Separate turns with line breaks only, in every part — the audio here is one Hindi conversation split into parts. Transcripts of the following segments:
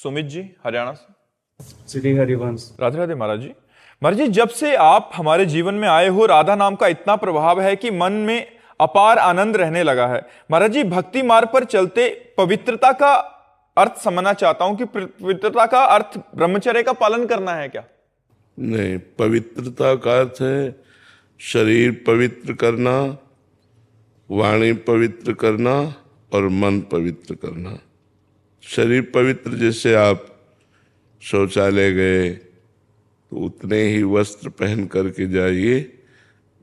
सुमित जी हरियाणा से।
श्री हरिवंश।
राधे राधे महाराज जी। महाराज जी, जब से आप हमारे जीवन में आए हो, राधा नाम का इतना प्रभाव है कि मन में अपार आनंद रहने लगा है। महाराज जी, भक्ति मार्ग पर चलते पवित्रता का अर्थ समझना चाहता हूं कि पवित्रता का अर्थ ब्रह्मचर्य का पालन करना है क्या?
नहीं, पवित्रता का अर्थ है शरीर पवित्र करना, वाणी पवित्र करना और मन पवित्र करना। शरीर पवित्र, जैसे आप शौचालय गए तो उतने ही वस्त्र पहन करके जाइए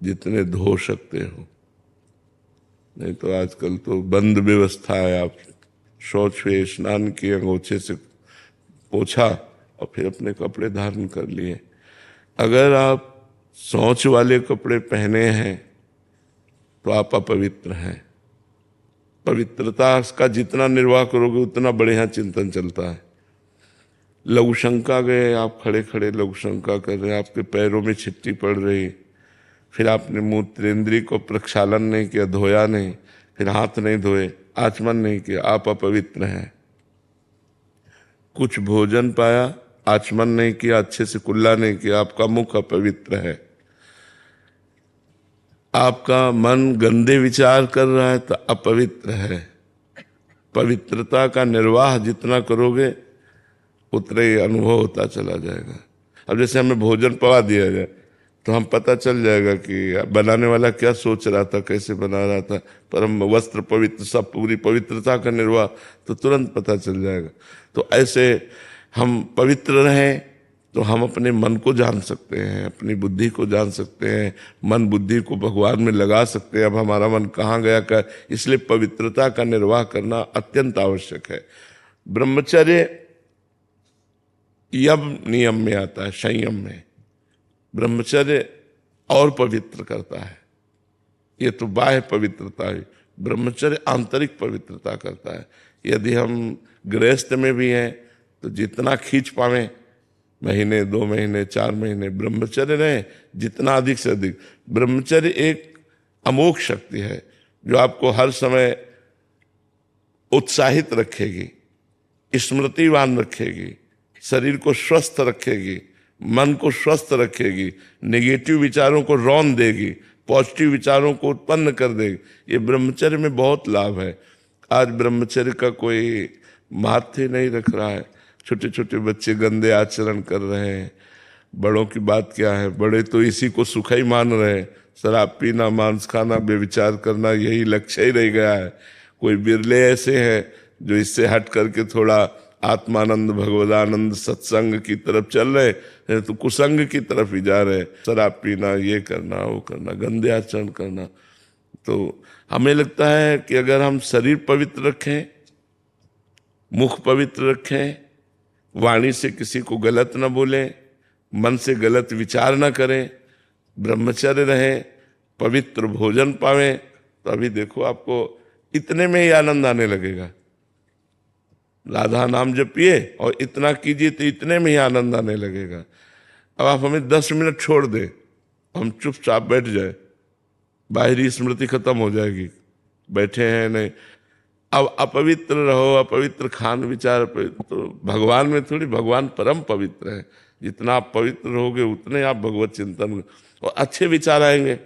जितने धो सकते हो, नहीं तो आजकल तो बंद व्यवस्था है। आप शौच हुए, स्नान किए, अंगोछे से पोछा और फिर अपने कपड़े धारण कर लिए। अगर आप शौच वाले कपड़े पहने हैं तो आप अपवित्र हैं। पवित्रता का जितना निर्वाह करोगे उतना बढ़िया चिंतन चलता है। लघु शंका गए, आप खड़े खड़े लघु शंका कर रहे हैं, आपके पैरों में छिट्टी पड़ रही, फिर आपने मूत्रेंद्रिय को प्रक्षालन नहीं किया, धोया नहीं, फिर हाथ नहीं धोए, आचमन नहीं किया, आप अपवित्र हैं। कुछ भोजन पाया, आचमन नहीं किया, अच्छे से कुल्ला नहीं किया, आपका मुख अपवित्र है। आपका मन गंदे विचार कर रहा है तो अपवित्र है। पवित्रता का निर्वाह जितना करोगे उतना ही अनुभव होता चला जाएगा। अब जैसे हमें भोजन पवा दिया जाए तो हम पता चल जाएगा कि बनाने वाला क्या सोच रहा था, कैसे बना रहा था। पर हम वस्त्र पवित्र, सब पूरी पवित्रता का निर्वाह, तो तुरंत पता चल जाएगा। तो ऐसे हम पवित्र रहें तो हम अपने मन को जान सकते हैं, अपनी बुद्धि को जान सकते हैं, मन बुद्धि को भगवान में लगा सकते हैं। अब हमारा मन कहाँ गया क्या, इसलिए पवित्रता का निर्वाह करना अत्यंत आवश्यक है। ब्रह्मचर्य यम नियम में आता है, संयम में। ब्रह्मचर्य और पवित्र करता है। ये तो बाह्य पवित्रता है, ब्रह्मचर्य आंतरिक पवित्रता करता है। यदि हम गृहस्थ में भी हैं तो जितना खींच पावें, महीने, 2 महीने, 4 महीने ब्रह्मचर्य रहे, जितना अधिक से अधिक। ब्रह्मचर्य एक अमोघ शक्ति है जो आपको हर समय उत्साहित रखेगी, स्मृतिवान रखेगी, शरीर को स्वस्थ रखेगी, मन को स्वस्थ रखेगी, नेगेटिव विचारों को रौंद देगी, पॉजिटिव विचारों को उत्पन्न कर देगी। ये ब्रह्मचर्य में बहुत लाभ है। आज ब्रह्मचर्य का कोई महत्व नहीं रख रहा है। छोटे छोटे बच्चे गंदे आचरण कर रहे हैं। बड़ों की बात क्या है, बड़े तो इसी को सुख ही मान रहे हैं। शराब पीना, मांस खाना, बेविचार करना, यही लक्ष्य ही रह गया है। कोई बिरले ऐसे हैं जो इससे हट करके थोड़ा आत्मानंद, भगवदानंद, सत्संग की तरफ चल रहे हैं, तो कुसंग की तरफ ही जा रहे। शराब पीना, ये करना, वो करना, गंदे आचरण करना। तो हमें लगता है कि अगर हम शरीर पवित्र रखें, मुख पवित्र रखें, वाणी से किसी को गलत न बोलें, मन से गलत विचार न करें, ब्रह्मचर्य रहें, पवित्र भोजन पावें, तो अभी देखो आपको इतने में ही आनंद आने लगेगा। राधा नाम जपिए और इतना कीजिए तो इतने में ही आनंद आने लगेगा। अब आप हमें 10 मिनट छोड़ दें, हम चुपचाप बैठ जाए, बाहरी स्मृति खत्म हो जाएगी। बैठे हैं नहीं, अब अपवित्र रहो, अपवित्र खान विचार, तो भगवान में थोड़ी, भगवान परम पवित्र है। जितना आप पवित्र रहोगे उतने आप भगवत चिंतन और अच्छे विचार आएंगे।